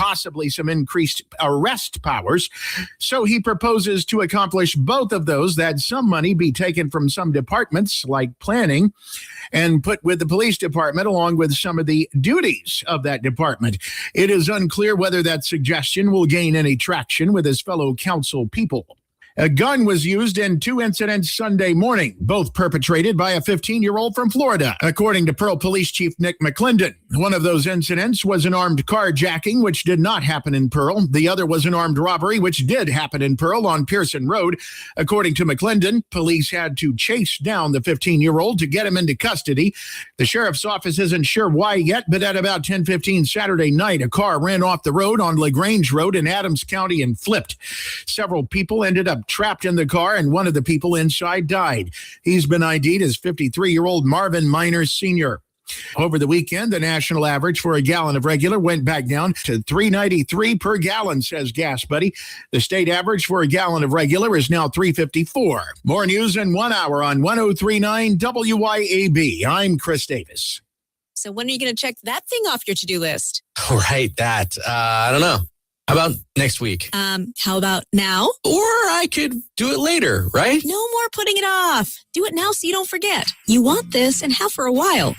possibly some increased arrest powers. So he proposes to accomplish both of those, that some money be taken from some departments like planning and put with the police department along with some of the duties of that department. It is unclear whether that suggestion will gain any traction with his fellow council people. A gun was used in 2 incidents Sunday morning, both perpetrated by a 15-year-old from Florida, according to Pearl Police Chief Nick McClendon. One of those incidents was an armed carjacking, which did not happen in Pearl. The other was an armed robbery, which did happen in Pearl on Pearson Road. According to McClendon, police had to chase down the 15-year-old to get him into custody. The sheriff's office isn't sure why yet, but at about 10:15 Saturday night, a car ran off the road on LaGrange Road in Adams County and flipped. Several people ended up trapped in the car, and one of the people inside died. He's been ID'd as 53-year-old Marvin Miners Sr. Over the weekend, the national average for a gallon of regular went back down to $3.93 per gallon, says Gas Buddy. The state average for a gallon of regular is now $3.54. More news in 1 hour on 103.9 WYAB. I'm Chris Davis. So when are you going to check that thing off your to-do list? Right, that. I don't know. How about next week? How about now? Or I could do it later, right? No more putting it off. Do it now so you don't forget. You want this and have for a while.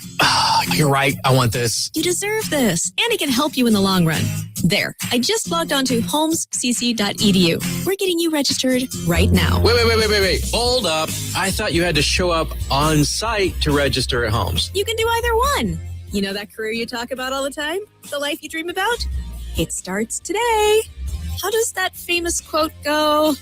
You're right. I want this. You deserve this. And it can help you in the long run. There. I just logged on to homescc.edu. We're getting you registered right now. Wait. Hold up. I thought you had to show up on site to register at Homes. You can do either one. You know that career you talk about all the time? The life you dream about? It starts today. How does that famous quote go?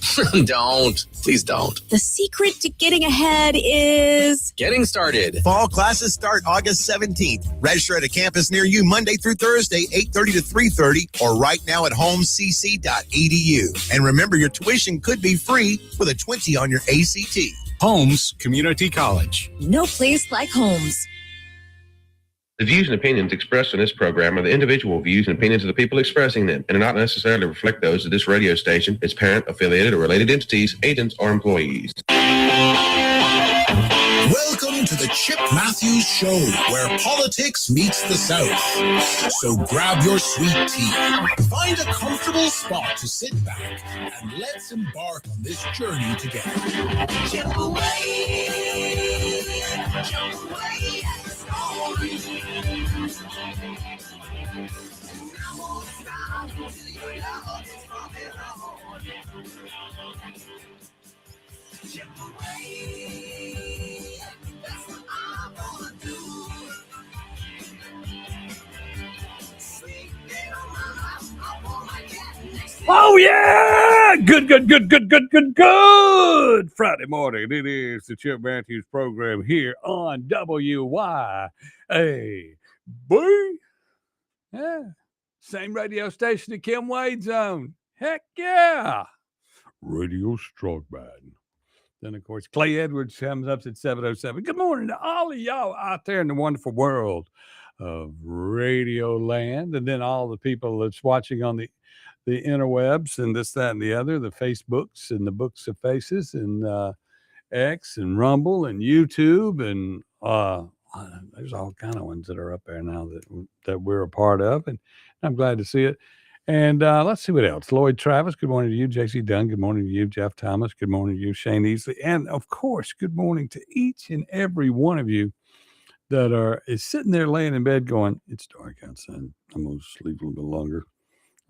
Don't. Please don't. The secret to getting ahead is... getting started. Fall classes start August 17th. Register at a campus near you Monday through Thursday, 8:30 to 3:30, or right now at homescc.edu. And remember, your tuition could be free with a 20 on your ACT. Holmes Community College. No place like Homes. The views and opinions expressed in this program are the individual views and opinions of the people expressing them and do not necessarily reflect those of this radio station, its parent, affiliated, or related entities, agents, or employees. Welcome to the Chip Matthews Show, where politics meets the South. So grab your sweet tea, find a comfortable spot to sit back, and let's embark on this journey together. Jump away, that's what I'm gonna do. Oh, yeah! Good. Friday morning. It is the Chip Matthews program here on WYAB. Yeah. Same radio station that Kim Wade's on. Heck yeah. Radio Strongman. Then, of course, Clay Edwards comes up at 7:07. Good morning to all of y'all out there in the wonderful world of Radio Land. And then all the people that's watching on the interwebs and this, that, and the other, the Facebooks and the Books of Faces and X and Rumble and YouTube. And there's all kind of ones that are up there now that we're a part of. And I'm glad to see it. And let's see what else. Lloyd Travis, good morning to you. JC Dunn, good morning to you. Jeff Thomas, good morning to you. Shane Easley. And, of course, good morning to each and every one of you that is sitting there laying in bed going, it's dark outside. I'm going to sleep a little bit longer.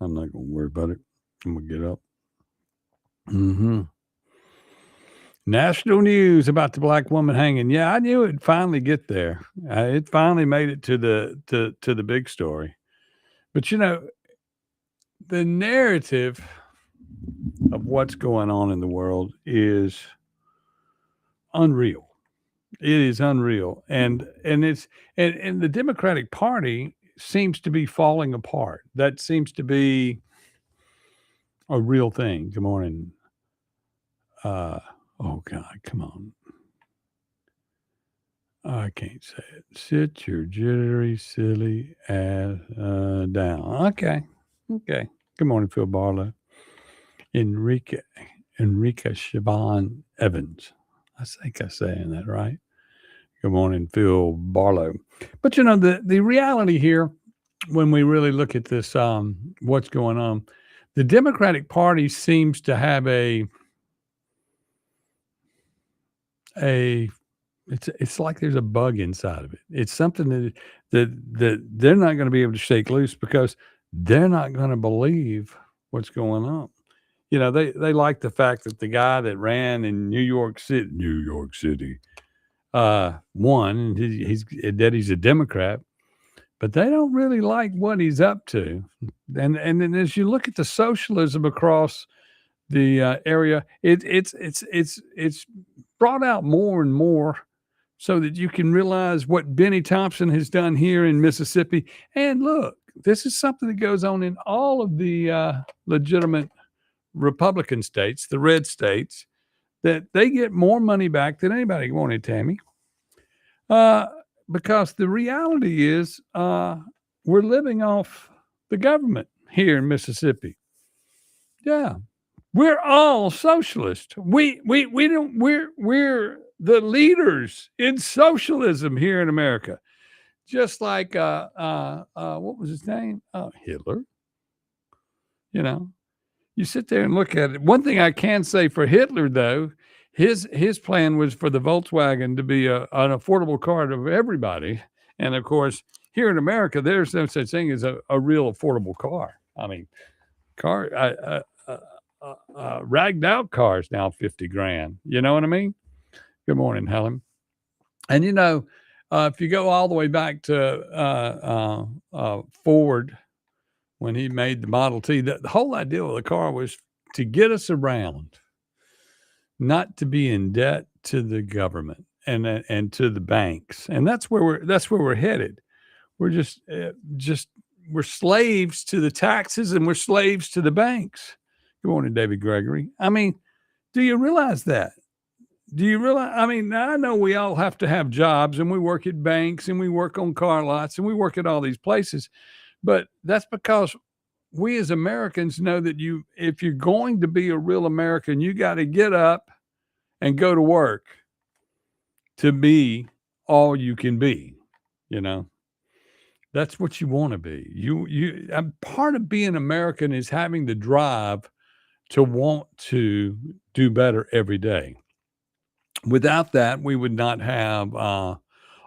I'm not going to worry about it. I'm going to get up. National news about the black woman hanging. Yeah, I knew it'd finally get there. It finally made it to the big story. But, you know, the narrative of what's going on in the world is unreal. It is unreal. And the Democratic Party seems to be falling apart. That seems to be a real thing. Good morning. Oh God, come on. I can't say it. Sit your jittery, silly ass down. Okay. Good morning, Phil Barlow. Enrica Siobhan Evans. I think I'm saying that right. Good morning, Phil Barlow. But, you know, the reality here when we really look at this, what's going on, the Democratic Party seems to have it's like there's a bug inside of it. It's something that they're not going to be able to shake loose because they're not going to believe what's going on. They like the fact that the guy that ran in New York City, won, and he's a Democrat, but they don't really like what he's up to. And then as you look at the socialism across the area, it's brought out more and more so that you can realize what Benny Thompson has done here in Mississippi. And look, this is something that goes on in all of the legitimate Republican states, the red states, that they get more money back than anybody wanted, Tammy. Because the reality is we're living off the government here in Mississippi. Yeah. We're all socialist. We're the leaders in socialism here in America. Just like what was his name? Hitler. You sit there and look at it. One thing I can say for Hitler, though, his plan was for the Volkswagen to be an affordable car to everybody. And of course, here in America, there's no such thing as a real affordable car. I mean, ragged out cars now, 50 grand. You know what I mean? Good morning, Helen. And if you go all the way back to Ford, when he made the Model T, the whole idea of the car was to get us around, not to be in debt to the government and to the banks. And that's where we're headed. We're just we're slaves to the taxes and we're slaves to the banks. Good morning, David Gregory. I mean, do you realize that? Do you realize? I mean, I know we all have to have jobs and we work at banks and we work on car lots and we work at all these places. But that's because we as Americans know that if you're going to be a real American, you got to get up and go to work to be all you can be. That's what you want to be. Part of being American is having the drive to want to do better every day. Without that, we would not have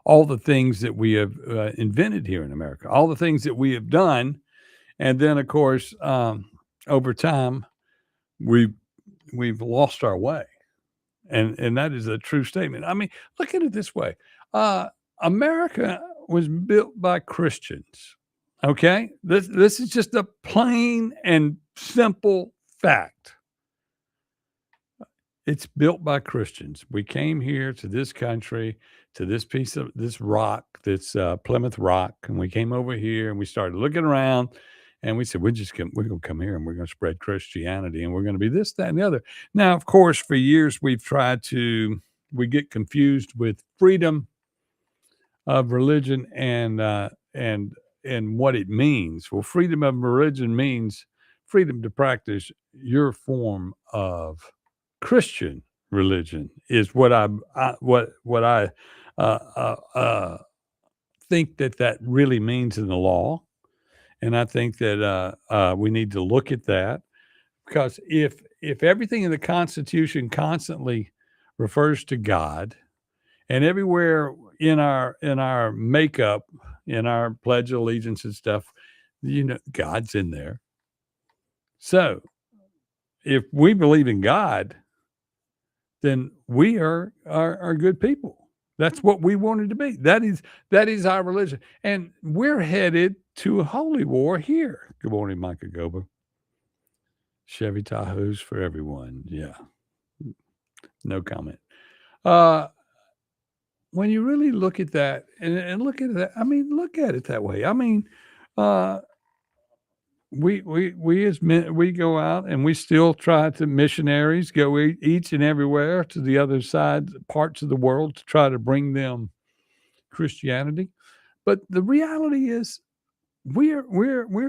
all the things that we have invented here in America, all the things that we have done. And then, of course, over time, we've lost our way. And that is a true statement. I mean, look at it this way. America was built by Christians. Okay? This is just a plain and simple fact. It's built by Christians. We came here to this country, to this piece of this rock, this Plymouth Rock, and we came over here and we started looking around and we said, we're going to come here and we're going to spread Christianity and we're going to be this, that, and the other. Now, of course, for years we get confused with freedom of religion and what it means. Well, freedom of religion means freedom to practice your form of Christian religion is what I think that really means in the law, and I think that we need to look at that because if everything in the Constitution constantly refers to God, and everywhere in our makeup, in our Pledge of Allegiance and stuff, God's in there. So if we believe in God, then we are good people. That's what we wanted to be. That is our religion. And we're headed to a holy war here. Good morning, Micah Gober. Chevy Tahoes for everyone. Yeah. No comment. When you really look at that and look at that, I mean, look at it that way. I mean, we as men, we go out and we still try to missionaries go each and everywhere to the other side parts of the world to try to bring them Christianity. But the reality is we're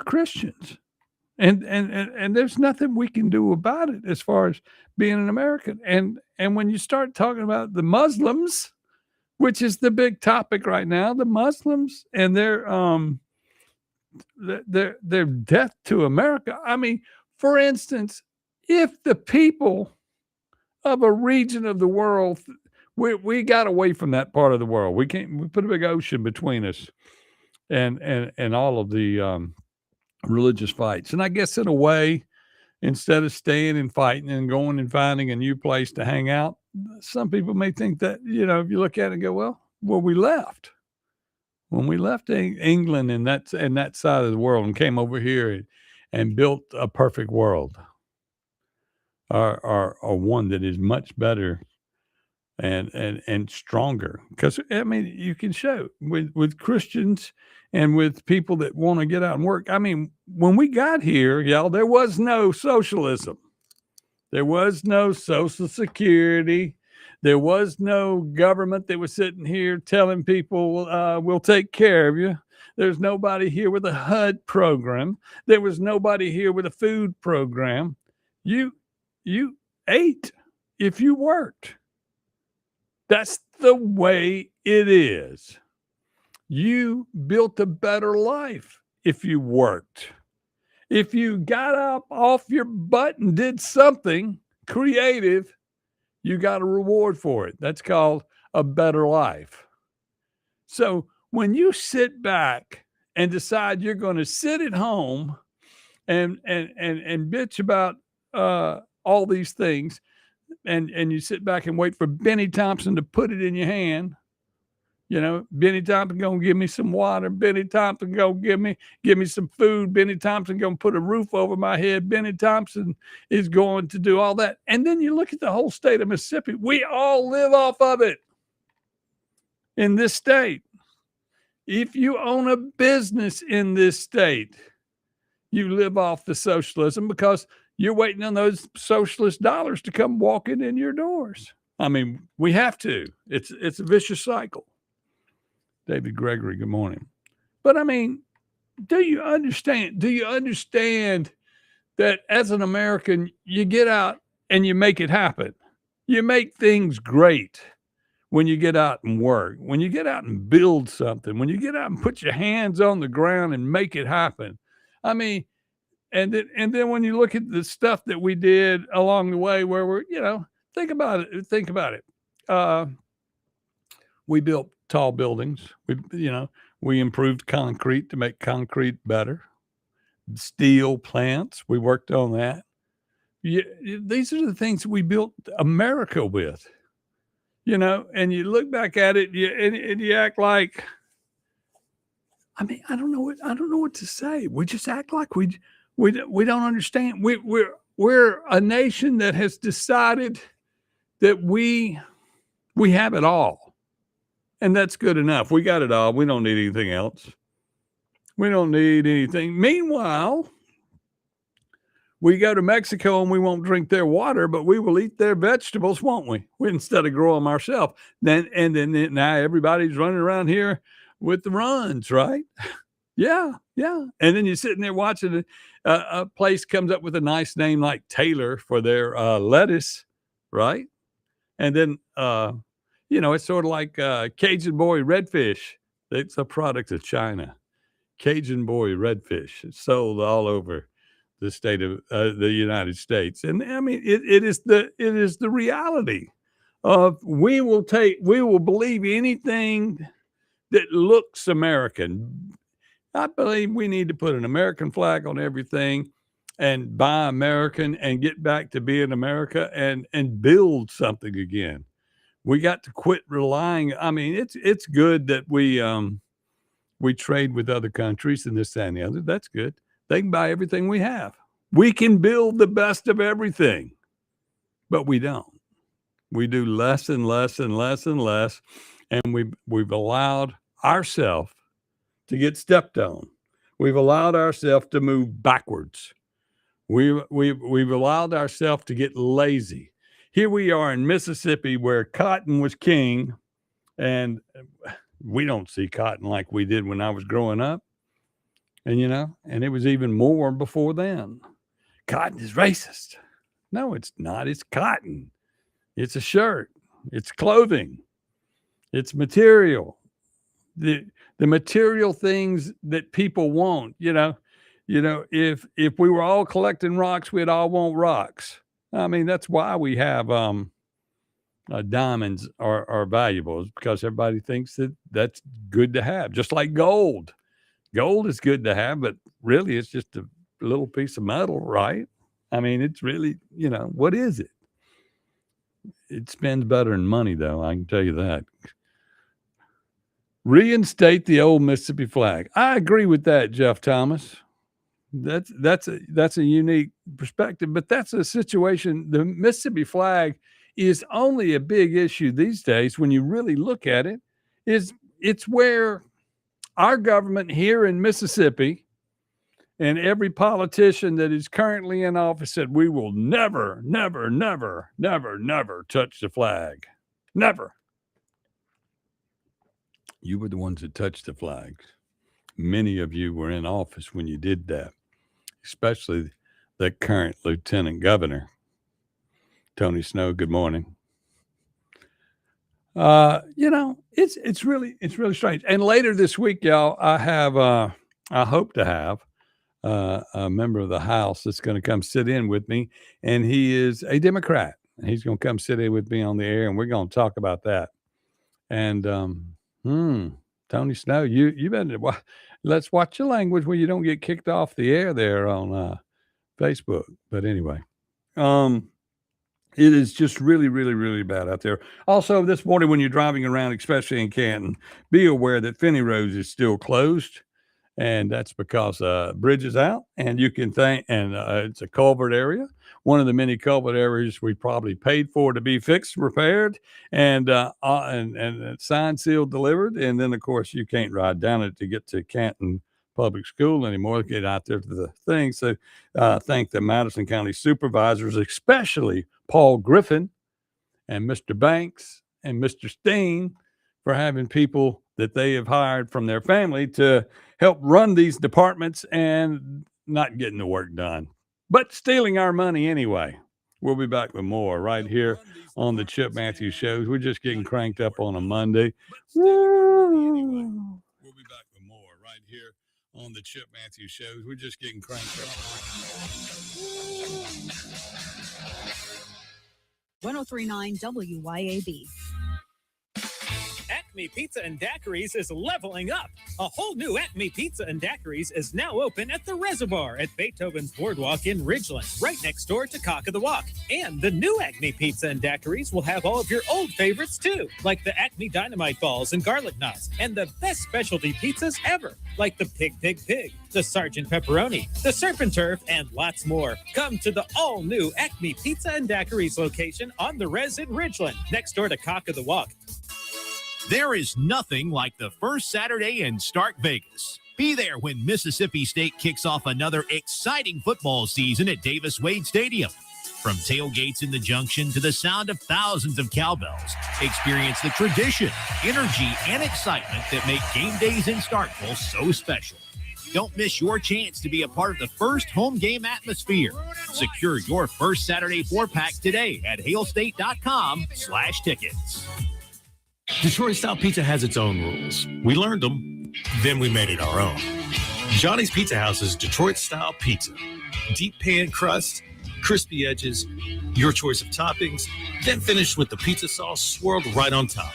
Christians and there's nothing we can do about it as far as being an American. And when you start talking about the Muslims, which is the big topic right now, the Muslims and their their death to America. I mean, for instance, if the people of a region of the world, we got away from that part of the world. We put a big ocean between us and all of the religious fights. And I guess in a way, instead of staying and fighting and going and finding a new place to hang out, some people may think that, if you look at it and go, well, we left. When we left England and that side of the world and came over here and built a perfect world, or one that is much better and stronger. Because I mean, you can show with Christians and with people that want to get out and work. I mean, when we got here, y'all, there was no socialism. There was no Social Security. There was no government that was sitting here telling people, we'll take care of you. There's nobody here with a HUD program. There was nobody here with a food program. You ate if you worked. That's the way it is. You built a better life if you worked. If you got up off your butt and did something creative, you got a reward for it. That's called a better life. So when you sit back and decide you're going to sit at home and bitch about all these things, and you sit back and wait for Benny Thompson to put it in your hand, Benny Thompson gonna give me some water. Benny Thompson gonna give me some food. Benny Thompson gonna put a roof over my head. Benny Thompson is going to do all that. And then you look at the whole state of Mississippi. We all live off of it in this state. If you own a business in this state, you live off the socialism because you're waiting on those socialist dollars to come walking in your doors. I mean, we have to. It's a vicious cycle. David Gregory, good morning. But I mean, do you understand that as an American, you get out and you make it happen? You make things great when you get out and work, when you get out and build something, when you get out and put your hands on the ground and make it happen. I mean, and then when you look at the stuff that we did along the way where we're, think about it. We built tall buildings. We improved concrete to make concrete better. Steel plants, we worked on that. These are the things we built America with, and you look back at it and you act like, I mean, I don't know what to say. We just act like we don't understand. We're a nation that has decided that we have it all. And that's good enough. We got it all. We don't need anything else. We don't need anything. Meanwhile, we go to Mexico and we won't drink their water, but we will eat their vegetables, won't we? Instead of growing them ourselves. Then now everybody's running around here with the runs, right? Yeah. And then you're sitting there watching a place comes up with a nice name like Taylor for their lettuce, right? And then it's sort of like Cajun Boy Redfish. It's a product of China. Cajun Boy Redfish. It's sold all over the state of the United States. And I mean, it is the reality of we will believe anything that looks American. I believe we need to put an American flag on everything and buy American and get back to being America and build something again. We got to quit relying. I mean, it's good that we trade with other countries and this, that, and the other. That's good. They can buy everything we have. We can build the best of everything, but we don't. We do less and less and less and less, and we've allowed ourselves to get stepped on. We've allowed ourselves to move backwards. We've allowed ourselves to get lazy. Here we are in Mississippi where cotton was king, and we don't see cotton like we did when I was growing up. And, and it was even more before then. Cotton is racist. No, it's not. It's cotton. It's a shirt. It's clothing. It's material. The the material things that people want. If we were all collecting rocks, we'd all want rocks. I mean, that's why we have diamonds are valuable, because everybody thinks that that's good to have, just like gold. Gold is good to have, but really it's just a little piece of metal, right? I mean, it's really, what is it? It spends better than money, though. I can tell you that. Reinstate the old Mississippi flag. I agree with that, Jeff Thomas. That's a unique perspective, but that's a situation. The Mississippi flag is only a big issue these days when you really look at it. It's where our government here in Mississippi and every politician that is currently in office said, we will never, never, never, never, never touch the flag. Never. You were the ones that touched the flags. Many of you were in office when you did that, especially the current lieutenant governor, Tony Snow. Good morning. It's really strange. And later this week, y'all, I hope to have a member of the House that's going to come sit in with me, and he is a Democrat. He's going to come sit in with me on the air, and we're going to talk about that. And Tony Snow, you better let's watch your language where you don't get kicked off the air there on Facebook. But anyway, it is just really, really, really bad out there. Also, this morning when you're driving around, especially in Canton, be aware that Finney Road is still closed, and that's because bridge is out, and you can it's a culvert area. One of the many culvert areas we probably paid for to be fixed, repaired, and signed, sealed, delivered. And then, of course, you can't ride down it to get to Canton Public School anymore. Get out there to the thing. So thank the Madison County supervisors, especially Paul Griffin and Mr. Banks and Mr. Steen, for having people that they have hired from their family to help run these departments and not getting the work done, but stealing our money anyway. We'll be back with more right here on the Chip Matthews Show. We're just getting cranked up on a Monday. We'll be back with more right here on the Chip Matthews Show. We're just getting cranked up. 1039 WYAB. Acme Pizza and Daiquiris is leveling up. A whole new Acme Pizza and Daiquiris is now open at the Reservoir at Beethoven's Boardwalk in Ridgeland, right next door to Cock of the Walk. And the new Acme Pizza and Daiquiris will have all of your old favorites too, like the Acme Dynamite Balls and Garlic Knots, and the best specialty pizzas ever, like the Pig, the Sergeant Pepperoni, the Serpent Turf, and lots more. Come to the all-new Acme Pizza and Daiquiris location on the Res in Ridgeland, next door to Cock of the Walk. There is nothing like the first Saturday in Stark Vegas. Be there when Mississippi State kicks off another exciting football season at Davis Wade Stadium. From tailgates in the Junction to the sound of thousands of cowbells, experience the tradition, energy, and excitement that make game days in Starkville so special. Don't miss your chance to be a part of the first home game atmosphere. Secure your first Saturday 4-pack today at hailstate.com/tickets. Detroit-style pizza has its own rules. We learned them, then we made it our own. Johnny's Pizza House's Detroit-style pizza. Deep pan crust, crispy edges, your choice of toppings, then finished with the pizza sauce swirled right on top.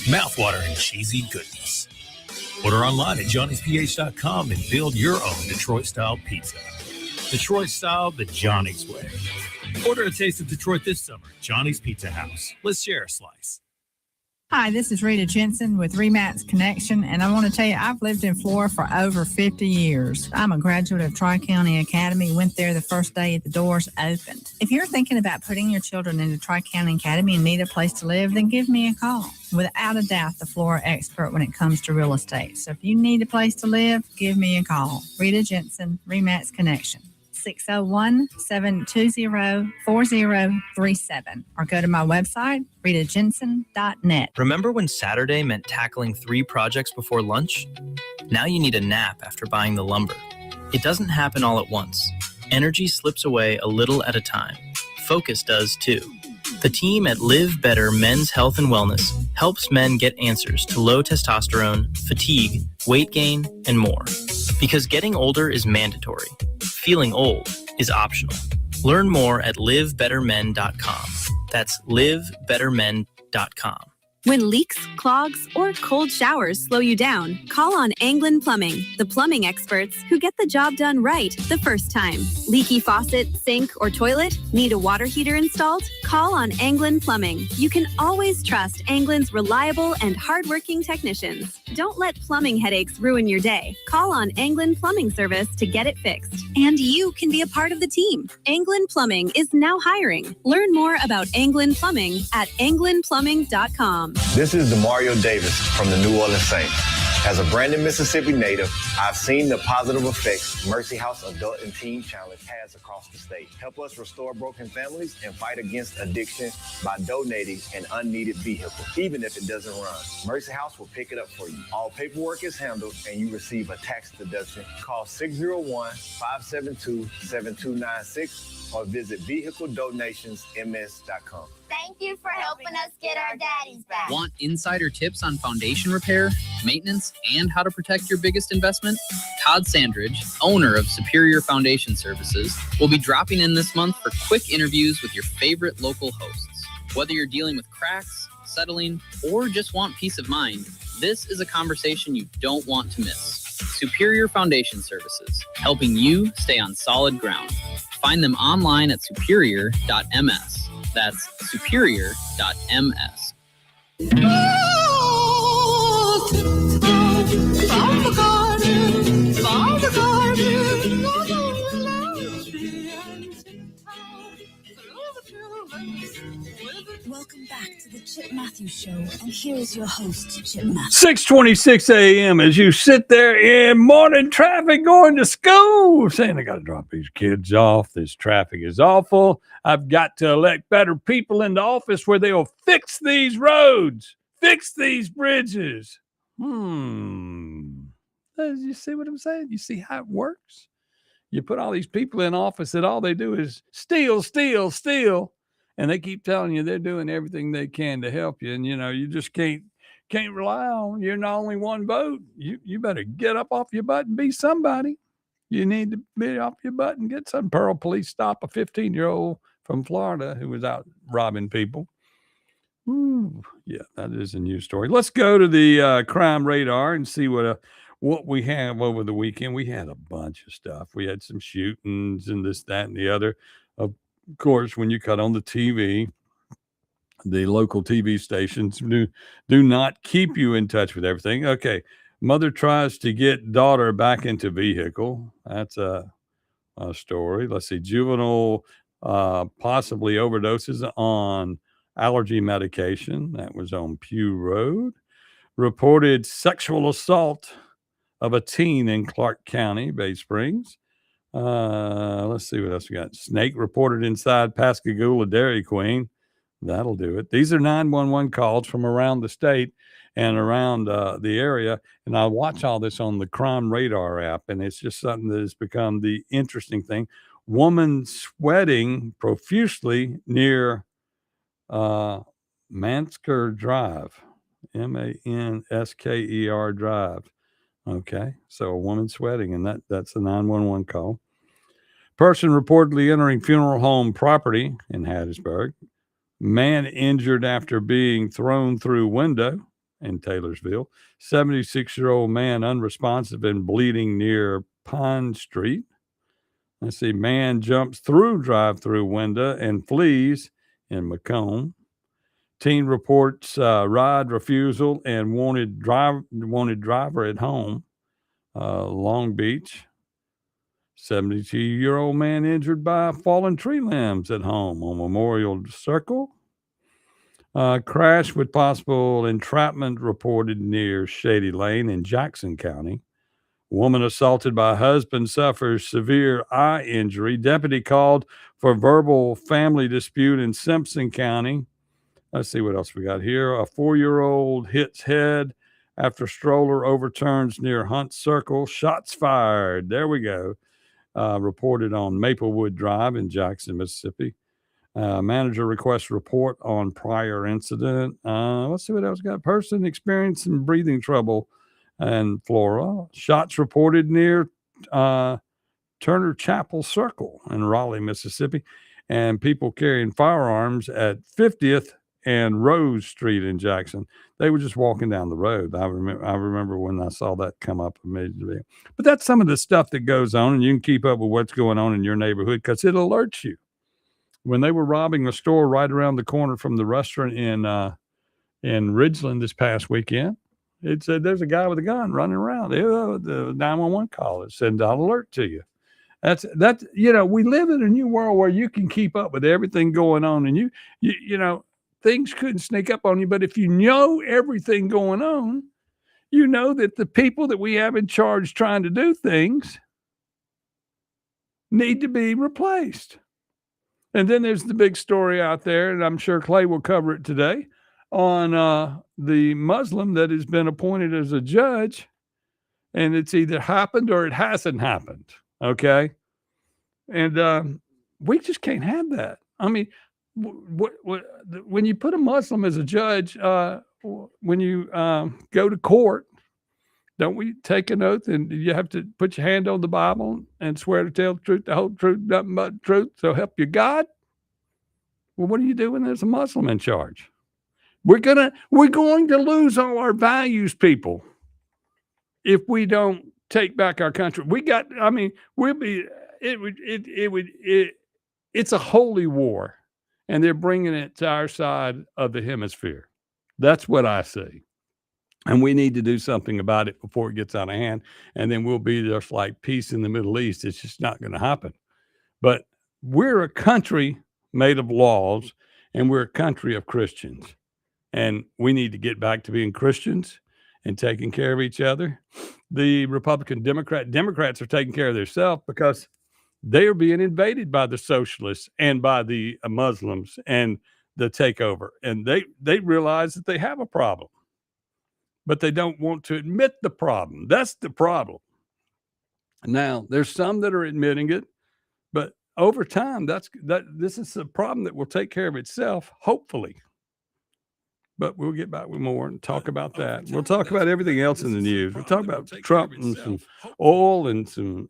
Mouthwatering cheesy goodness. Order online at johnnysph.com and build your own Detroit-style pizza. Detroit-style the Johnny's way. Order a taste of Detroit this summer at Johnny's Pizza House. Let's share a slice. Hi, this is Rita Jensen with Remax Connection, and I want to tell you, I've lived in Florida for over 50 years. I'm a graduate of Tri-County Academy, went there the first day the doors opened. If you're thinking about putting your children into Tri-County Academy and need a place to live, then give me a call. Without a doubt, the Florida expert when it comes to real estate. So if you need a place to live, give me a call. Rita Jensen, Remax Connection. 601-720-4037 or go to my website, ritajensen.net. Remember when Saturday meant tackling 3 projects before lunch? Now you need a nap after buying the lumber. It doesn't happen all at once. Energy slips away a little at a time. Focus does too. The team at Live Better Men's Health and Wellness helps men get answers to low testosterone, fatigue, weight gain, and more. Because getting older is mandatory. Feeling old is optional. Learn more at livebettermen.com. That's livebettermen.com. When leaks, clogs, or cold showers slow you down, call on Anglin Plumbing, the plumbing experts who get the job done right the first time. Leaky faucet, sink, or toilet? Need a water heater installed? Call on Anglin Plumbing. You can always trust Anglin's reliable and hardworking technicians. Don't let plumbing headaches ruin your day. Call on Anglin Plumbing Service to get it fixed. And you can be a part of the team. Anglin Plumbing is now hiring. Learn more about Anglin Plumbing at anglinplumbing.com. This is Demario Davis from the New Orleans Saints. As a Brandon, Mississippi native, I've seen the positive effects Mercy House Adult and Teen Challenge has across the state. Help us restore broken families and fight against addiction by donating an unneeded vehicle, even if it doesn't run. Mercy House will pick it up for you. All paperwork is handled and you receive a tax deduction. Call 601-572-7296 or visit vehicledonationsms.com. Thank you for helping us get our daddies back. Want insider tips on foundation repair, maintenance, and how to protect your biggest investment? Todd Sandridge, owner of Superior Foundation Services, will be dropping in this month for quick interviews with your favorite local hosts. Whether you're dealing with cracks, settling, or just want peace of mind, this is a conversation you don't want to miss. Superior Foundation Services, helping you stay on solid ground. Find them online at superior.ms. That's superior.ms. Welcome back to the Chip Matthews Show, and here is your host, Chip Matthews. 6:26 a.m. as you sit there in morning traffic going to school, saying, I got to drop these kids off. This traffic is awful. I've got to elect better people into office where they'll fix these roads, fix these bridges. You see what I'm saying? You see how it works? You put all these people in office that all they do is steal, steal, steal. And they keep telling you they're doing everything they can to help you. And, you know, you just can't rely on, you're not only one vote. You better get up off your butt and be somebody. You need to be off your butt and get some. Pearl police stop a 15-year-old from Florida who was out robbing people. Ooh, yeah, that is a news story. Let's go to the crime radar and see what we have over the weekend. We had a bunch of stuff. We had some shootings and this, that, and the other. Of course, when you cut on the TV, the local TV stations do not keep you in touch with everything. Okay, mother tries to get daughter back into vehicle. That's a story. Let's see, juvenile possibly overdoses on allergy medication. That was on Pew Road. Reported sexual assault of a teen in Clark County, Bay Springs. Let's see what else we got. Snake reported inside Pascagoula Dairy Queen. That'll do it. These are 911 calls from around the state and around the area. And I watch all this on the Crime Radar app, and it's just something that has become the interesting thing. Woman sweating profusely near Mansker Drive, Mansker Drive. Okay, so a woman sweating, and that's a 911 call. Person reportedly entering funeral home property in Hattiesburg. Man injured after being thrown through window in Taylorsville. 76-year-old man unresponsive and bleeding near Pine Street. Let's see, man jumps through drive-through window and flees in Macomb. Teen reports ride refusal and wanted driver at home. Long Beach. 72-year-old man injured by fallen tree limbs at home on Memorial Circle. Crash with possible entrapment reported near Shady Lane in Jackson County. Woman assaulted by husband suffers severe eye injury. Deputy called for verbal family dispute in Simpson County. Let's see what else we got here. A 4-year-old hits head after stroller overturns near Hunt Circle. Shots fired. There we go. Reported on Maplewood Drive in Jackson, Mississippi. Manager requests report on prior incident. Let's see what else we got. Person experiencing breathing trouble in Florida. Shots reported near Turner Chapel Circle in Raleigh, Mississippi. And people carrying firearms at 50th and Rose Street in Jackson. They were just walking down the road. I remember when I saw that come up immediately. But that's some of the stuff that goes on, and you can keep up with what's going on in your neighborhood because it alerts you. When they were robbing a store right around the corner from the restaurant in Ridgeland this past weekend, it said there's a guy with a gun running around. The 911 call, it said I'll alert to you. That's we live in a new world where you can keep up with everything going on, and you things couldn't sneak up on you. But if you know everything going on, you know that the people that we have in charge trying to do things need to be replaced. And then there's the big story out there, and I'm sure Clay will cover it today, on the Muslim that has been appointed as a judge, and it's either happened or it hasn't happened, okay? And we just can't have that. I mean, when you put a Muslim as a judge, when you go to court, don't we take an oath and you have to put your hand on the Bible and swear to tell the truth, the whole truth, nothing but the truth, so help you God? Well, what do you do when there's a Muslim in charge? We're going to lose all our values, people, if we don't take back our country. It's a holy war, and they're bringing it to our side of the hemisphere. That's what I see. And we need to do something about it before it gets out of hand. And then we'll be just like peace in the Middle East. It's just not going to happen. But we're a country made of laws, and we're a country of Christians. And we need to get back to being Christians and taking care of each other. The Democrats are taking care of themselves because they are being invaded by the socialists and by the Muslims and the takeover. And they realize that they have a problem, but they don't want to admit the problem. That's the problem. Now, there's some that are admitting it, but over time, this is a problem that will take care of itself, hopefully. But we'll get back with more and talk about that. We'll talk about everything else in the news. We'll talk about Trump and some oil and some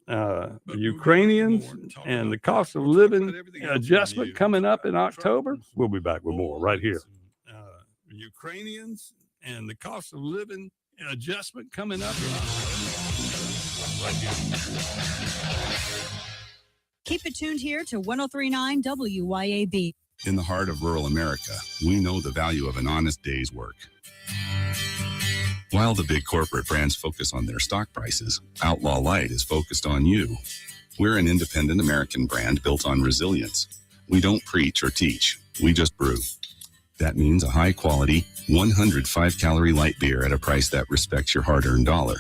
Ukrainians and the cost of living adjustment coming up in October. We'll be back with more right here. Ukrainians and the cost of living adjustment coming up in October. Right here. Keep it tuned here to 103.9 WYAB. In the heart of rural America, we know the value of an honest day's work. While the big corporate brands focus on their stock prices, Outlaw Light is focused on you. We're an independent American brand built on resilience. We don't preach or teach, we just brew. That means a high-quality, 105-calorie light beer at a price that respects your hard-earned dollar.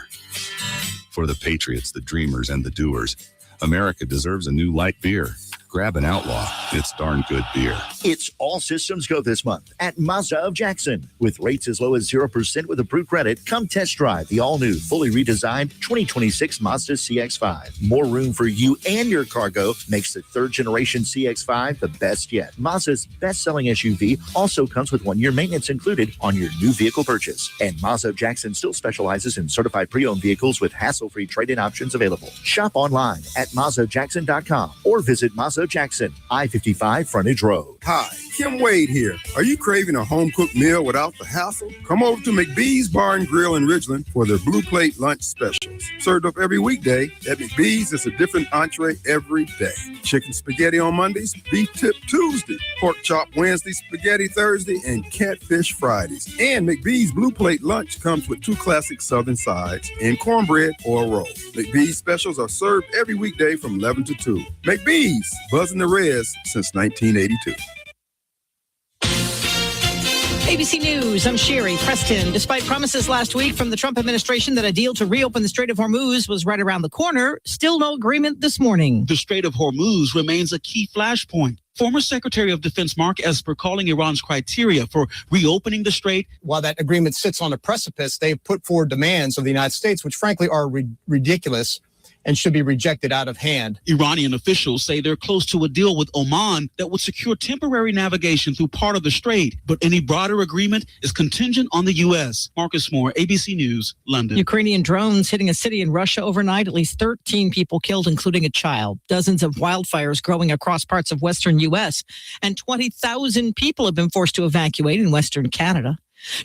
For the patriots, the dreamers, and the doers, America deserves a new light beer. Grab an Outlaw. It's darn good beer. It's all systems go this month at Mazda of Jackson. With rates as low as 0% with approved credit, come test drive the all-new, fully redesigned 2026 Mazda CX-5. More room for you and your cargo makes the third-generation CX-5 the best yet. Mazda's best-selling SUV also comes with 1-year maintenance included on your new vehicle purchase. And Mazda of Jackson still specializes in certified pre-owned vehicles with hassle-free trade-in options available. Shop online at MazdaJackson.com or visit Mazda Jackson, I-55 Frontage Road. Hi, Kim Wade here. Are you craving a home-cooked meal without the hassle? Come over to McBee's Bar and Grill in Ridgeland for their Blue Plate lunch specials. Served up every weekday, at McBee's it's a different entree every day. Chicken spaghetti on Mondays, beef tip Tuesday, pork chop Wednesday, spaghetti Thursday, and catfish Fridays. And McBee's Blue Plate lunch comes with 2 classic southern sides and cornbread or a roll. McBee's specials are served every weekday from 11 to 2. McBee's, buzzing the res since 1982. ABC News, I'm Sherry Preston. Despite promises last week from the Trump administration that a deal to reopen the Strait of Hormuz was right around the corner, still no agreement this morning. The Strait of Hormuz remains a key flashpoint. Former Secretary of Defense Mark Esper calling Iran's criteria for reopening the strait. While that agreement sits on a precipice, they've put forward demands of the United States, which frankly are ridiculous and should be rejected out of hand. Iranian officials say they're close to a deal with Oman that would secure temporary navigation through part of the strait, but any broader agreement is contingent on the U.S. Marcus Moore, ABC News, London. Ukrainian drones hitting a city in Russia overnight. At least 13 people killed, including a child. Dozens of wildfires growing across parts of western U.S. And 20,000 people have been forced to evacuate in western Canada.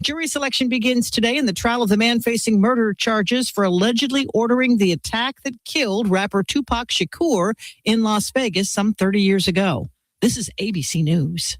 Jury selection begins today in the trial of the man facing murder charges for allegedly ordering the attack that killed rapper Tupac Shakur in Las Vegas some 30 years ago. This is ABC News.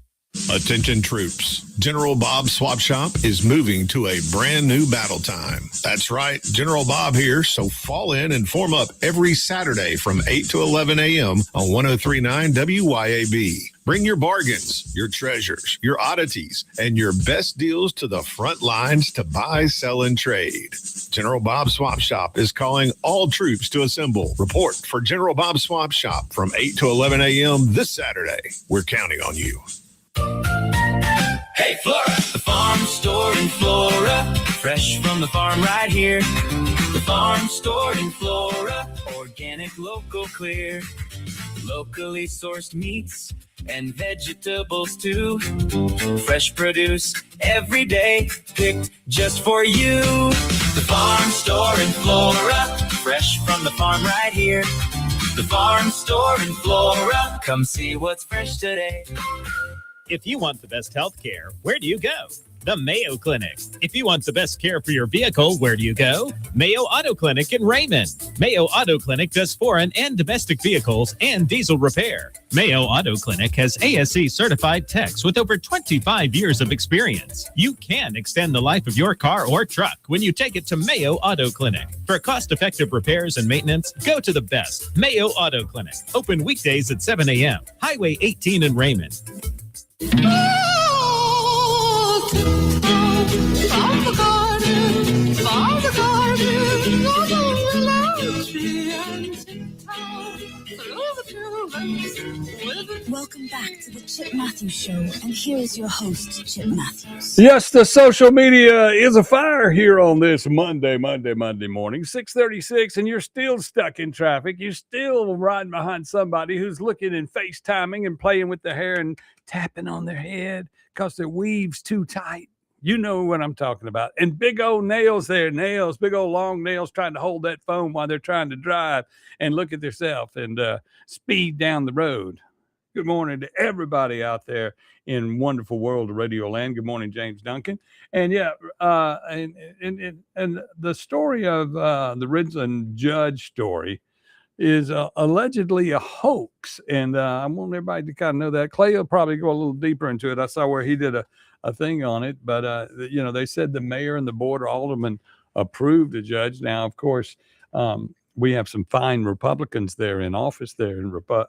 Attention troops. General Bob's Swap Shop is moving to a brand new battle time. That's right, General Bob here, so fall in and form up every Saturday from 8 to 11 a.m. on 103.9 WYAB. Bring your bargains, your treasures, your oddities, and your best deals to the front lines to buy, sell, and trade. General Bob's Swap Shop is calling all troops to assemble. Report for General Bob's Swap Shop from 8 to 11 a.m. this Saturday. We're counting on you. Hey, Flora, the farm store in Flora, fresh from the farm right here. The farm store in Flora, organic, local, clear. Locally sourced meats and vegetables too. Fresh produce every day, picked just for you. The farm store in Flora, fresh from the farm right here. The farm store in Flora, come see what's fresh today. If you want the best health care, where do you go? The Mayo Clinic. If you want the best care for your vehicle, where do you go? Mayo Auto Clinic in Raymond. Mayo Auto Clinic does foreign and domestic vehicles and diesel repair. Mayo Auto Clinic has ASE certified techs with over 25 years of experience. You can extend the life of your car or truck when you take it to Mayo Auto Clinic. For cost-effective repairs and maintenance, go to the best Mayo Auto Clinic. Open weekdays at 7 a.m. Highway 18 in Raymond. Welcome back to the Chip Matthews Show, and here is your host, Chip Matthews. Yes, the social media is afire here on this Monday morning, 6:36, and you're still stuck in traffic. You're still riding behind somebody who's looking and FaceTiming and playing with their hair and tapping on their head because their weave's too tight. You know what I'm talking about. And big old nails there, big old long nails trying to hold that phone while they're trying to drive and look at themselves and speed down the road. Good morning to everybody out there in wonderful world of Radio Land. Good morning, James Duncan. And yeah, and the story of the Ridgeland Judge story is allegedly a hoax. And I want everybody to kind of know that. Clay will probably go a little deeper into it. I saw where he did a thing on it, but they said the mayor and the board of aldermen approved the judge. Now, of course, we have some fine Republicans there in office there,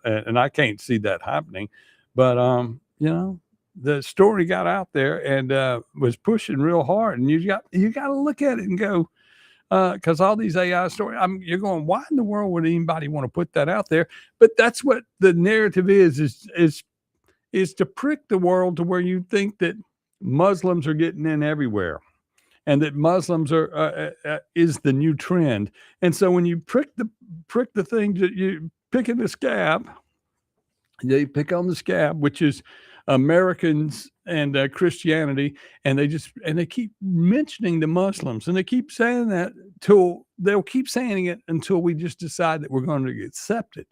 and I can't see that happening. But the story got out there and was pushing real hard, and you got to look at it and go, because all these AI stories, you're going, why in the world would anybody want to put that out there? But that's what the narrative is to prick the world to where you think that Muslims are getting in everywhere, and that Muslims is the new trend. And so when you prick the thing that you pick in the scab, they pick on the scab, which is Americans and Christianity, and they keep mentioning the Muslims, and they keep saying that they'll keep saying it until we just decide that we're going to accept it.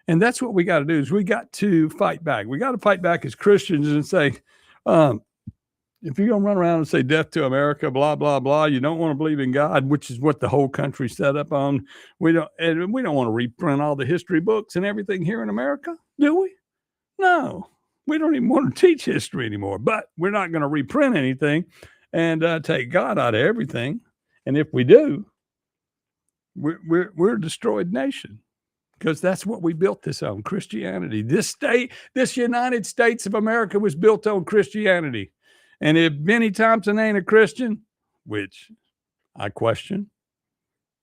And that's what we got to do, is we got to fight back. We got to fight back as Christians and say, if you're going to run around and say death to America, blah, blah, blah, you don't want to believe in God, which is what the whole country's set up on. We don't want to reprint all the history books and everything here in America, do we? No, we don't even want to teach history anymore, but we're not going to reprint anything and take God out of everything. And if we do, we're a destroyed nation, because that's what we built this on, Christianity. This United States of America was built on Christianity. And if Benny Thompson ain't a Christian, which I question,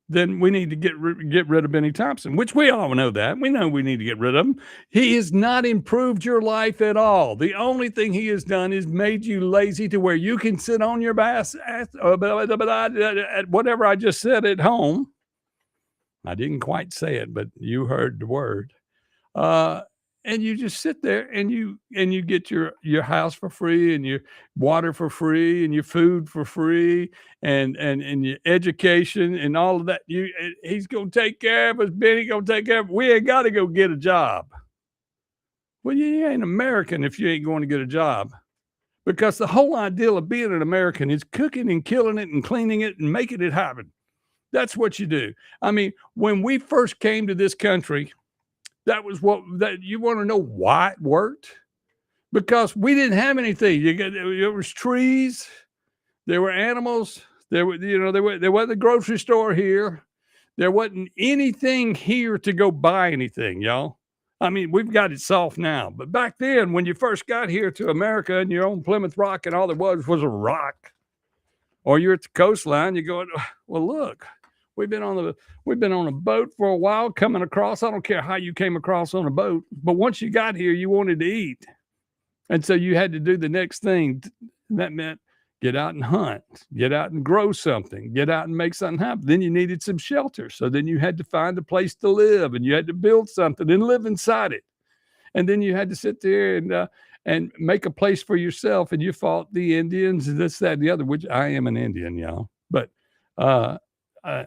then we need to get rid of Benny Thompson, which we all know that. We know we need to get rid of him. He has not improved your life at all. The only thing he has done is made you lazy to where you can sit on your ass at whatever I just said at home I didn't quite say it, but you heard the word. And you just sit there and you get your house for free and your water for free and your food for free and your education and all of that. He's gonna take care of us. Benny gonna take care of us. We ain't got to go get a job. Well, you ain't American if you ain't going to get a job, because the whole idea of being an American is cooking and killing it and cleaning it and making it happen. That's what you do. I mean, when we first came to this country, that you want to know why it worked? Because we didn't have anything. There was trees, there were animals, there wasn't a grocery store here. There wasn't anything here to go buy anything, y'all. I mean, we've got it soft now. But back then, when you first got here to America and you're on Plymouth Rock and all there was a rock, or you're at the coastline, you're going, well, look, we've been on a boat for a while coming across. I don't care how you came across on a boat, but once you got here, you wanted to eat. And so you had to do the next thing. That meant get out and hunt, get out and grow something, get out and make something happen. Then you needed some shelter. So then you had to find a place to live, and you had to build something and live inside it. And then you had to sit there and make a place for yourself. And you fought the Indians and this, that, and the other, which I am an Indian, y'all. But I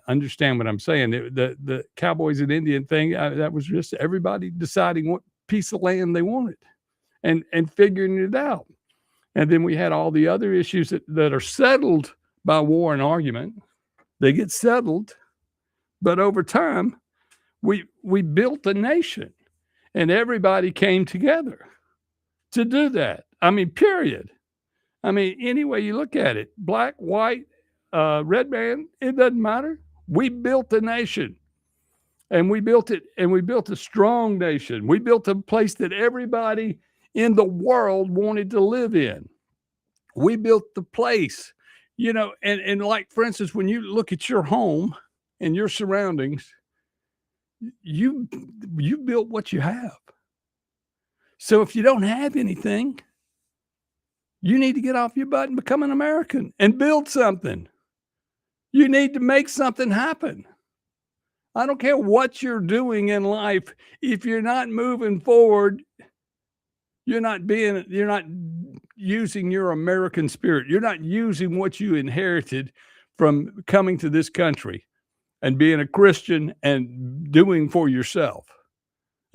understand what I'm saying. The Cowboys and Indian thing, that was just everybody deciding what piece of land they wanted and figuring it out. And then we had all the other issues that are settled by war and argument. They get settled, but over time, we built a nation, and everybody came together to do that. I mean, period. I mean, any way you look at it, black, white, red man, it doesn't matter. We built a nation, and we built it, and we built a strong nation. We built a place that everybody in the world wanted to live in. We built the place, and like, for instance, when you look at your home and your surroundings, you built what you have. So if you don't have anything, you need to get off your butt and become an American and build something. You need to make something happen. I don't care what you're doing in life. If you're not moving forward, you're not using your American spirit. You're not using what you inherited from coming to this country and being a Christian and doing for yourself.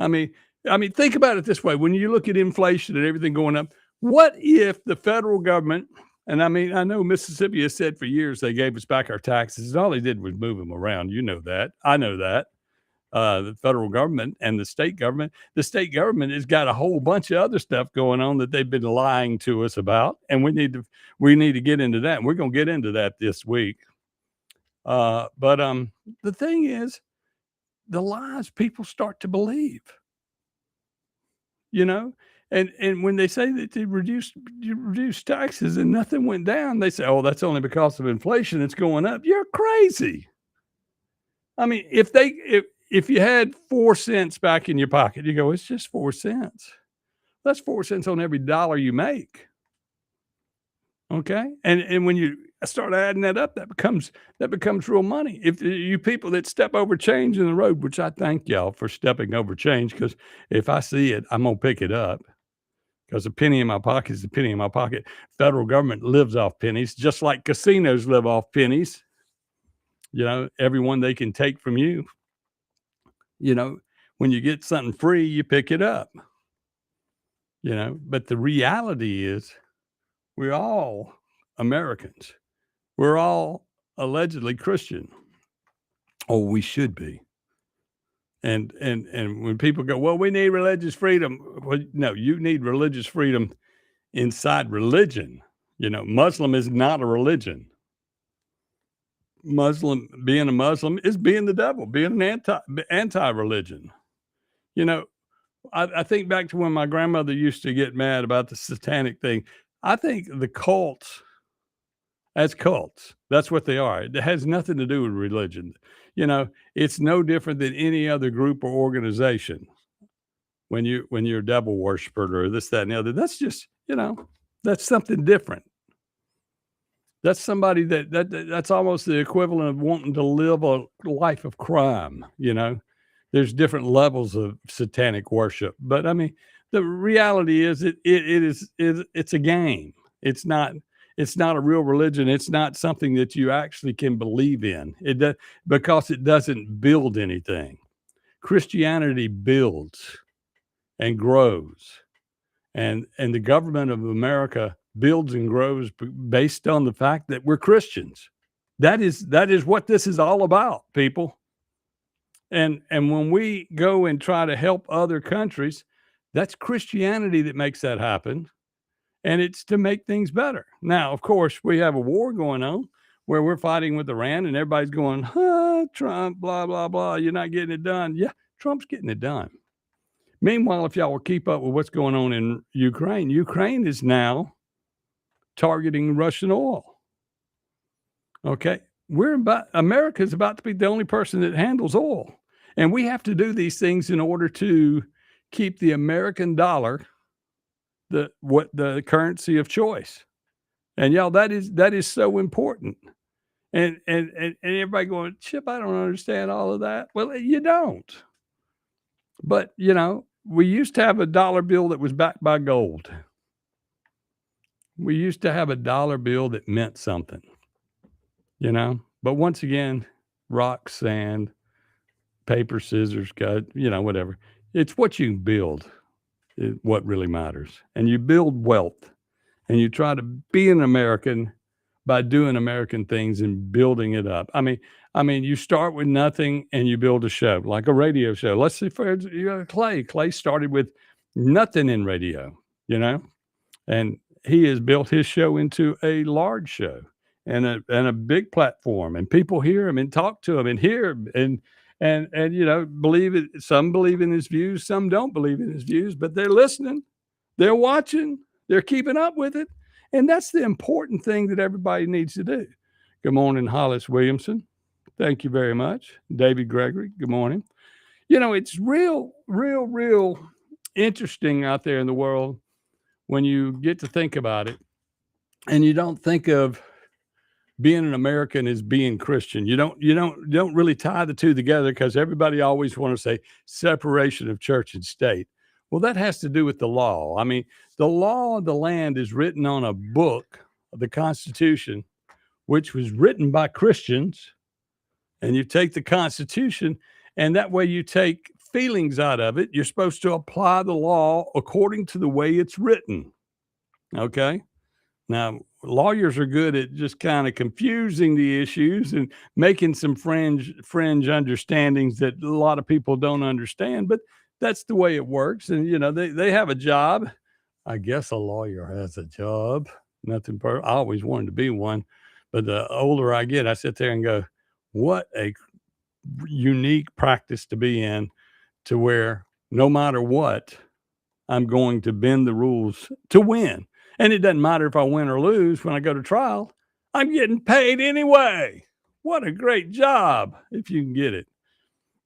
I mean, think about it this way. When you look at inflation and everything going up, what if the federal government, and I mean, I know Mississippi has said for years they gave us back our taxes, and all they did was move them around. You know that. I know that. The federal government and the state government has got a whole bunch of other stuff going on that they've been lying to us about. And we need to get into that. And we're going to get into that this week. But the thing is, the lies people start to believe, and when they say that they reduced taxes and nothing went down, they say, oh, that's only because of inflation. It's going up. You're crazy. I mean, if you had 4 cents back in your pocket, you go, it's just 4 cents. That's 4 cents on every dollar you make. Okay. And when you start adding that up, that becomes real money. If you people that step over change in the road, which I thank y'all for stepping over change, because if I see it, I'm going to pick it up, because a penny in my pocket is a penny in my pocket. Federal government lives off pennies, just like casinos live off pennies. Everyone they can take from you. When you get something free, you pick it up, but the reality is we're all Americans. We're all allegedly Christian, or we should be. And when people go, well, we need religious freedom. Well, no, you need religious freedom inside religion. Muslim is not a religion. Being a Muslim is being the devil, being an anti-religion. I think back to when my grandmother used to get mad about the satanic thing. I think the cults, as cults, that's what they are. It has nothing to do with religion. It's no different than any other group or organization. When you're a devil worshiper or this, that, and the other, that's just, that's something different. That's somebody that's almost the equivalent of wanting to live a life of crime. There's different levels of satanic worship, but I mean, the reality is it's a game. It's not a real religion. It's not something that you actually can believe in. Because it doesn't build anything. Christianity builds and grows, and the government of America builds and grows based on the fact that we're Christians. That is what this is all about, people. And when we go and try to help other countries, that's Christianity that makes that happen. And it's to make things better. Now, of course, we have a war going on where we're fighting with Iran and everybody's going, Trump, blah, blah, blah. You're not getting it done. Yeah, Trump's getting it done. Meanwhile, if y'all will keep up with what's going on in Ukraine is now targeting Russian oil. Okay. America's about to be the only person that handles oil. And we have to do these things in order to keep the American dollar the currency of choice. And y'all, that is so important. And everybody going, Chip, I don't understand all of that. Well, you don't. But we used to have a dollar bill that was backed by gold. We used to have a dollar bill that meant something. But once again, rock, sand, paper, scissors, cut, whatever. It's what you build is what really matters. And you build wealth and you try to be an American by doing American things and building it up. I mean, you start with nothing and you build a show, like a radio show. Let's see, for Clay. Clay started with nothing in radio, and he has built his show into a large show and a big platform, and people hear him and talk to him and hear him and believe it. Some believe in his views, some don't believe in his views, but they're listening, they're watching, they're keeping up with it. And that's the important thing that everybody needs to do. Good morning, Hollis Williamson. Thank you very much. David Gregory, good morning. It's real interesting out there in the world when you get to think about it, and you don't think of being an American as being Christian. You don't really tie the two together, because everybody always want to say separation of church and state. Well, that has to do with the law. I mean, the law of the land is written on a book, the Constitution, which was written by Christians. And you take the Constitution, and that way you take feelings out of it. You're supposed to apply the law according to the way it's written. Okay? Now, lawyers are good at just kind of confusing the issues and making some fringe understandings that a lot of people don't understand, but that's the way it works. And, they have a job. I guess a lawyer has a job. Nothing I always wanted to be one. But the older I get, I sit there and go, what a unique practice to be in, to where no matter what, I'm going to bend the rules to win. And it doesn't matter if I win or lose when I go to trial. I'm getting paid anyway. What a great job if you can get it.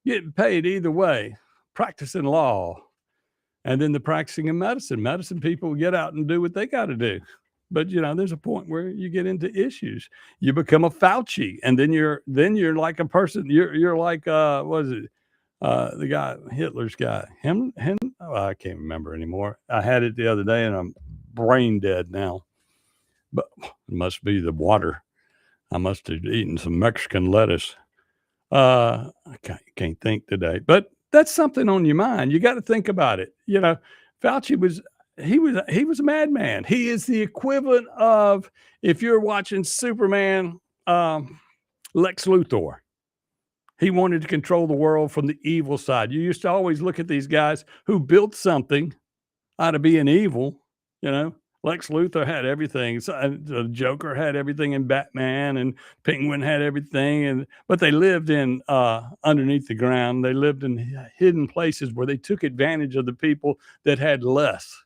Getting paid either way. Practicing law, and then the practicing of medicine. Medicine people get out and do what they got to do. But, there's a point where you get into issues. You become a Fauci, and then you're like a person. You're like, what is it? The guy, Hitler's guy, I can't remember anymore. I had it the other day and I'm brain dead now, but it must be the water. I must have eaten some Mexican lettuce. I can't think today, but that's something on your mind. You got to think about it. Fauci was a madman. He is the equivalent of, if you're watching Superman, Lex Luthor. He wanted to control the world from the evil side. You used to always look at these guys who built something out of being evil. Lex Luthor had everything. The Joker had everything in Batman, and Penguin had everything. But they lived in underneath the ground. They lived in hidden places where they took advantage of the people that had less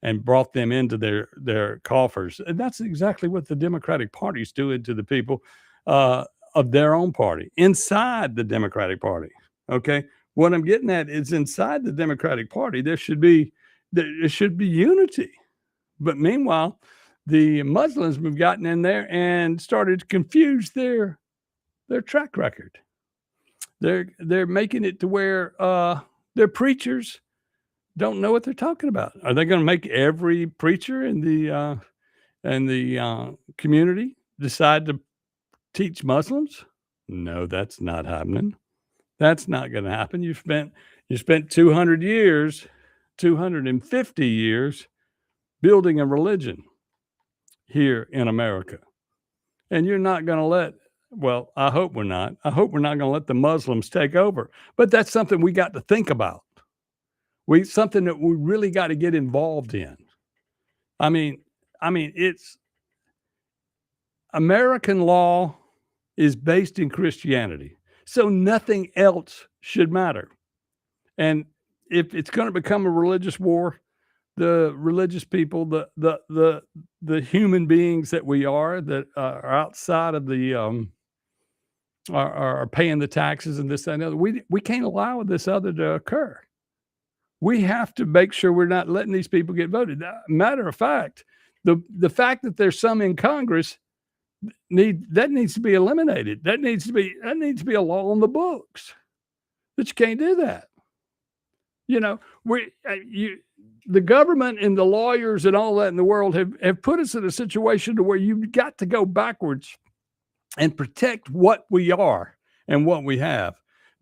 and brought them into their coffers. And that's exactly what the Democratic Party is doing to the people of their own party, inside the Democratic Party. Okay. What I'm getting at is, inside the Democratic Party, there should be unity. But meanwhile, the Muslims have gotten in there and started to confuse their track record. They're making it to where their preachers don't know what they're talking about. Are they going to make every preacher in the community decide to teach Muslims? No, that's not happening. That's not going to happen. You spent 250 years building a religion here in America. And you're not going to let, well, I hope we're not going to let the Muslims take over. But that's something we got to think about. Something that we really got to get involved in. I mean, it's American law is based in Christianity. So nothing else should matter. And if it's going to become a religious war, the religious people, the human beings that we are that are outside of the are paying the taxes and this and the other, we can't allow this other to occur. We have to make sure we're not letting these people get voted. Matter of fact, the fact that there's some in Congress needs to be eliminated. That needs to be a law on the books that you can't do that. You know, the government and the lawyers and all that in the world have put us in a situation to where you've got to go backwards and protect what we are and what we have.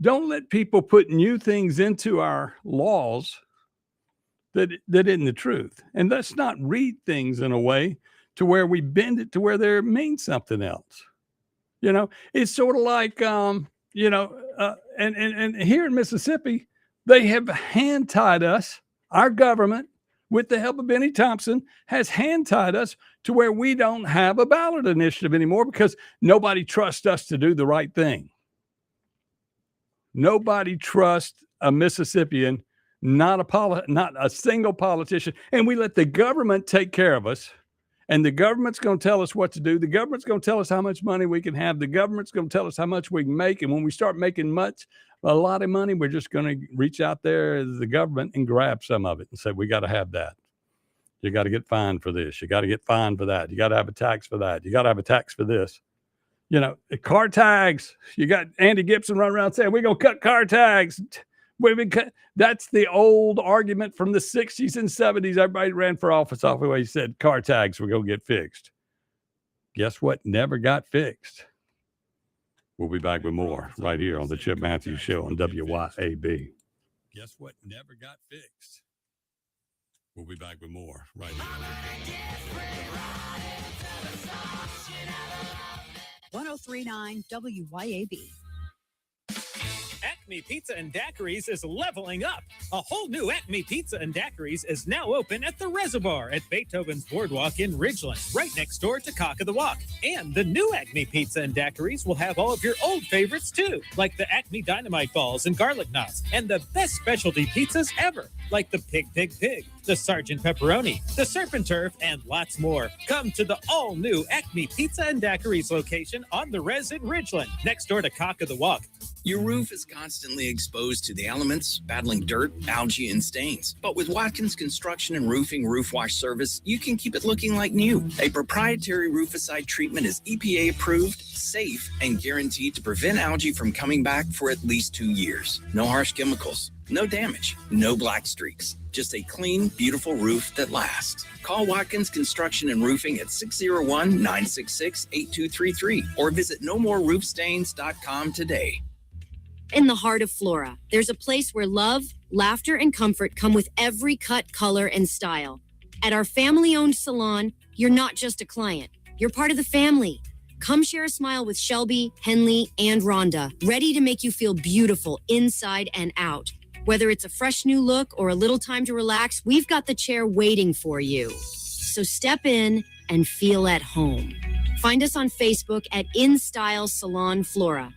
Don't let people put new things into our laws that isn't the truth. And let's not read things in a way to where we bend it to where they mean something else. You know, it's sort of like, and here in Mississippi, they have hand-tied us, our government, with the help of Benny Thompson, has hand-tied us to where we don't have a ballot initiative anymore because nobody trusts us to do the right thing. Nobody trusts a Mississippian, not a single politician. And we let the government take care of us. And the government's going to tell us what to do. The government's going to tell us how much money we can have. The government's going to tell us how much we can make. And when we start making a lot of money, we're just going to reach out there as the government and grab some of it and say, we got to have that. You got to get fined for this. You got to get fined for that. You got to have a tax for that. You got to have a tax for this. You know, car tags. You got Andy Gibson running around saying, we're going to cut car tags. That's the old argument from the 60s and 70s. Everybody ran for office off the way he said car tags were going to get fixed. Guess what? Never got fixed. We'll be back with more right here on the Chip Matthews Show on WYAB. Guess what? Never got fixed. We'll be back with more right here. 1039 WYAB. Acme Pizza and Daiquiris is leveling up. A whole new Acme Pizza and Daiquiris is now open at the Reservoir at Beethoven's Boardwalk in Ridgeland, right next door to Cock of the Walk. And the new Acme Pizza and Daiquiris will have all of your old favorites too, like the Acme Dynamite Balls and Garlic Knots, and the best specialty pizzas ever, like the Pig, the Sergeant Pepperoni, the Serpent Turf, and lots more. Come to the all-new Acme Pizza and Daiquiris location on the Res in Ridgeland, next door to Cock of the Walk. Your roof is constantly exposed to the elements, battling dirt, algae, and stains. But with Watkins Construction and Roofing Roof Wash Service, you can keep it looking like new. A proprietary rooficide treatment is EPA approved, safe, and guaranteed to prevent algae from coming back for at least 2 years. No harsh chemicals, no damage, no black streaks. Just a clean, beautiful roof that lasts. Call Watkins Construction and Roofing at 601-966-8233 or visit nomoreroofstains.com today. In the heart of Flora, there's a place where love, laughter, and comfort come with every cut, color, and style. At our family-owned salon, you're not just a client. You're part of the family. Come share a smile with Shelby, Henley, and Rhonda, ready to make you feel beautiful inside and out. Whether it's a fresh new look or a little time to relax, we've got the chair waiting for you. So step in and feel at home. Find us on Facebook at In Style Salon Flora.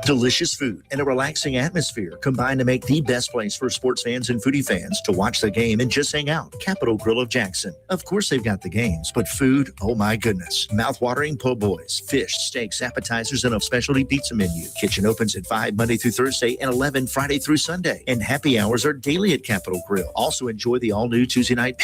Delicious food and a relaxing atmosphere combine to make the best place for sports fans and foodie fans to watch the game and just hang out. Capitol Grill of Jackson. Of course they've got the games, but food, oh my goodness. Mouth-watering po' boys, fish, steaks, appetizers, and a specialty pizza menu. Kitchen opens at 5 Monday through Thursday and 11 Friday through Sunday. And happy hours are daily at Capitol Grill. Also enjoy the all-new Tuesday night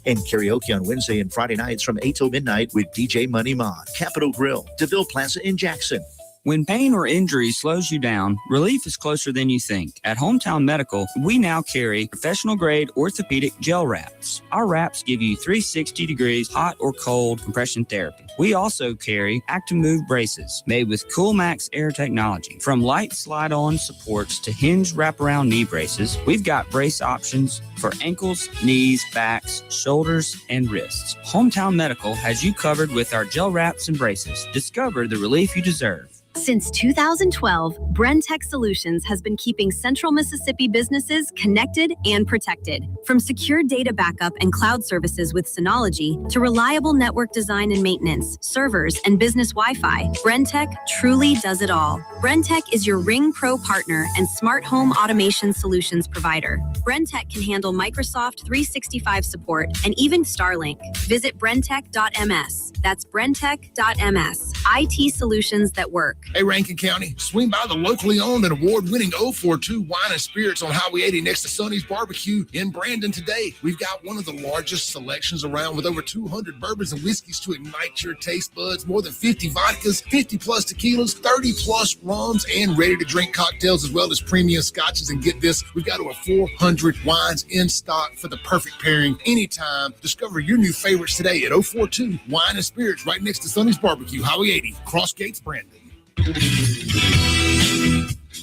And karaoke on Wednesday and Friday nights from 8 till midnight with DJ Money Mon, Capitol Grill, DeVille Plaza in Jackson. When pain or injury slows you down, relief is closer than you think. At Hometown Medical, we now carry professional-grade orthopedic gel wraps. Our wraps give you 360 degrees hot or cold compression therapy. We also carry Actimove braces made with CoolMax Air technology. From light slide-on supports to hinge wraparound knee braces, we've got brace options for ankles, knees, backs, shoulders, and wrists. Hometown Medical has you covered with our gel wraps and braces. Discover the relief you deserve. Since 2012, Brentech Solutions has been keeping Central Mississippi businesses connected and protected. From secure data backup and cloud services with Synology to reliable network design and maintenance, servers, and business Wi-Fi, Brentech truly does it all. Brentech is your Ring Pro partner and smart home automation solutions provider. Brentech can handle Microsoft 365 support and even Starlink. Visit brentech.ms. That's brentech.ms. IT solutions that work. Hey, Rankin County, swing by the locally owned and award-winning 042 Wine and Spirits on Highway 80 next to Sonny's Barbecue in Brandon today. We've got one of the largest selections around with over 200 bourbons and whiskeys to ignite your taste buds, more than 50 vodkas, 50-plus tequilas, 30-plus rums, and ready-to-drink cocktails, as well as premium scotches. And get this, we've got over 400 wines in stock for the perfect pairing anytime. Discover your new favorites today at 042 Wine and Spirits right next to Sonny's Barbecue, Highway 80, Cross Gates, Brandon.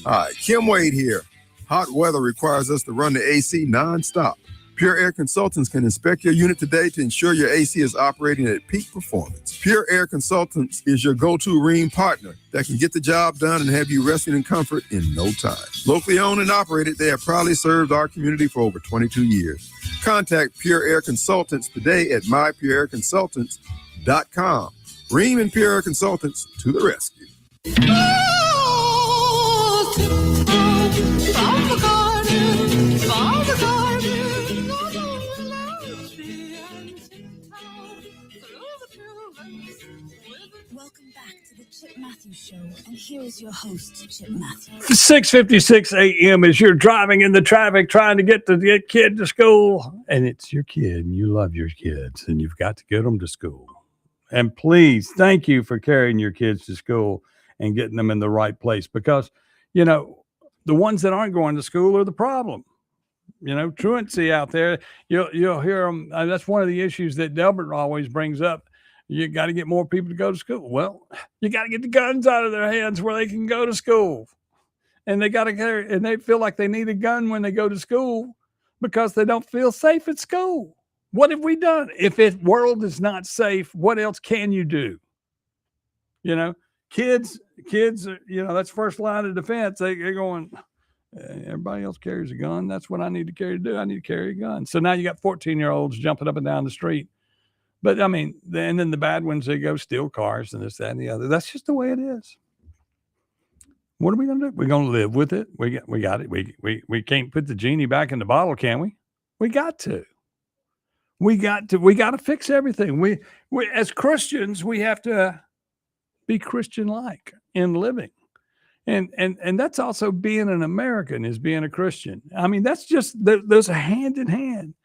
Hi, Kim Wade here. Hot weather requires us to run the AC nonstop. Pure Air Consultants can inspect your unit today to ensure your AC is operating at peak performance. Pure Air Consultants is your go-to Rheem partner that can get the job done and have you resting in comfort in no time. Locally owned and operated, they have proudly served our community for over 22 years. Contact Pure Air Consultants today at mypureairconsultants.com. Rheem and Pure Air Consultants to the rescue. Welcome back to the Chip Matthews Show, and here is your host, Chip Matthews. 6:56 a.m. as you're driving in the traffic trying to get the kid to school, and it's your kid, and you love your kids, and you've got to get them to school. And please, thank you for carrying your kids to school and getting them in the right place, because, you know, the ones that aren't going to school are the problem. You know, truancy out there, you'll hear them. That's one of the issues that Delbert always brings up. You got to get more people to go to school. Well, you got to get the guns out of their hands where they can go to school. And they got to carry, and they feel like they need a gun when they go to school because they don't feel safe at school. What have we done? If the world is not safe, what else can you do? You know, kids, you know, that's first line of defense. They're going, everybody else carries a gun. That's what I need to carry to do. I need to carry a gun. So now you got 14-year-olds jumping up and down the street. But I mean, and then the bad ones, they go steal cars and this, that, and the other. That's just the way it is. What are we going to do? We're going to live with it. We got it. We can't put the genie back in the bottle, can we? We got to. We got to fix everything. We as Christians, we have to be Christian-like in living. And that's also being an American, is being a Christian. I mean, that's just, there's a hand in hand.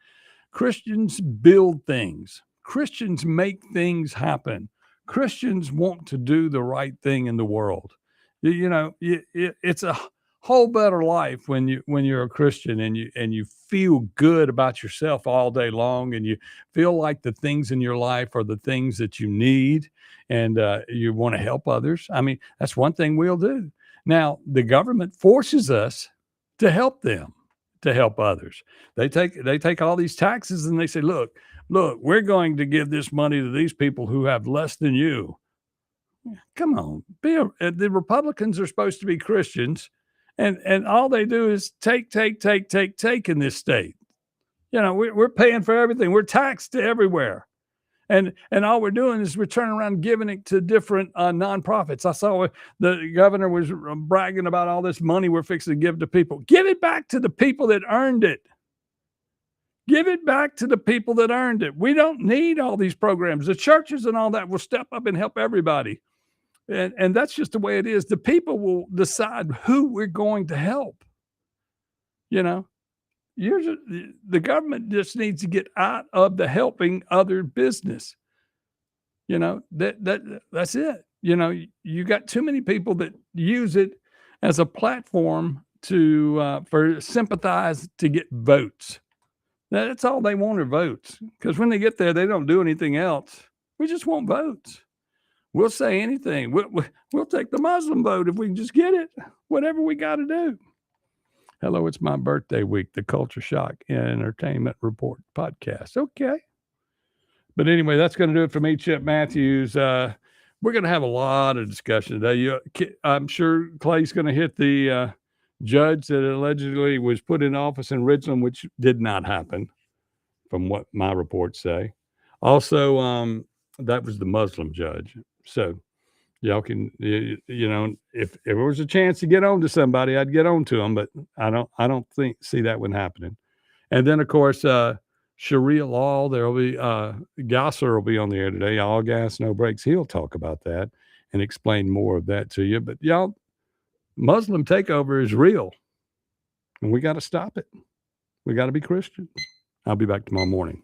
Christians build things. Christians make things happen. Christians want to do the right thing in the world. You know, it's a whole better life when you're a Christian and you feel good about yourself all day long, and you feel like the things in your life are the things that you need, and you want to help others. I mean, that's one thing we'll do. Now, the government forces us to help them, to help others. They take all these taxes and they say, look, we're going to give this money to these people who have less than you. Come on. The Republicans are supposed to be Christians, and all they do is take in this state. You know, we're paying for everything. We're taxed everywhere. And all we're doing is we're turning around and giving it to different nonprofits. I saw the governor was bragging about all this money we're fixing to give to people. Give it back to the people that earned it. Give it back to the people that earned it. We don't need all these programs. The churches and all that will step up and help everybody. And that's just the way it is. The people will decide who we're going to help. You know, the government just needs to get out of the helping other business. That's it. You got too many people that use it as a platform to for sympathize to get votes. That's all they want are votes. Because when they get there, they don't do anything else. We just want votes. We'll say anything. We'll take the Muslim vote if we can just get it. Whatever we got to do. Hello, it's my birthday week, the Culture Shock Entertainment Report podcast. Okay. But anyway, that's going to do it for me, Chip Matthews. We're going to have a lot of discussion today. I'm sure Clay's going to hit the judge that allegedly was put in office in Ridgeland, which did not happen, from what my reports say. Also, that was the Muslim judge. So y'all can, if there was a chance to get on to somebody, I'd get on to them, but I don't see that one happening. And then, of course, Sharia law, there'll be Gasser will be on the air today. All gas, no brakes. He'll talk about that and explain more of that to you. But y'all, Muslim takeover is real, and we got to stop it. We got to be Christians. I'll be back tomorrow morning.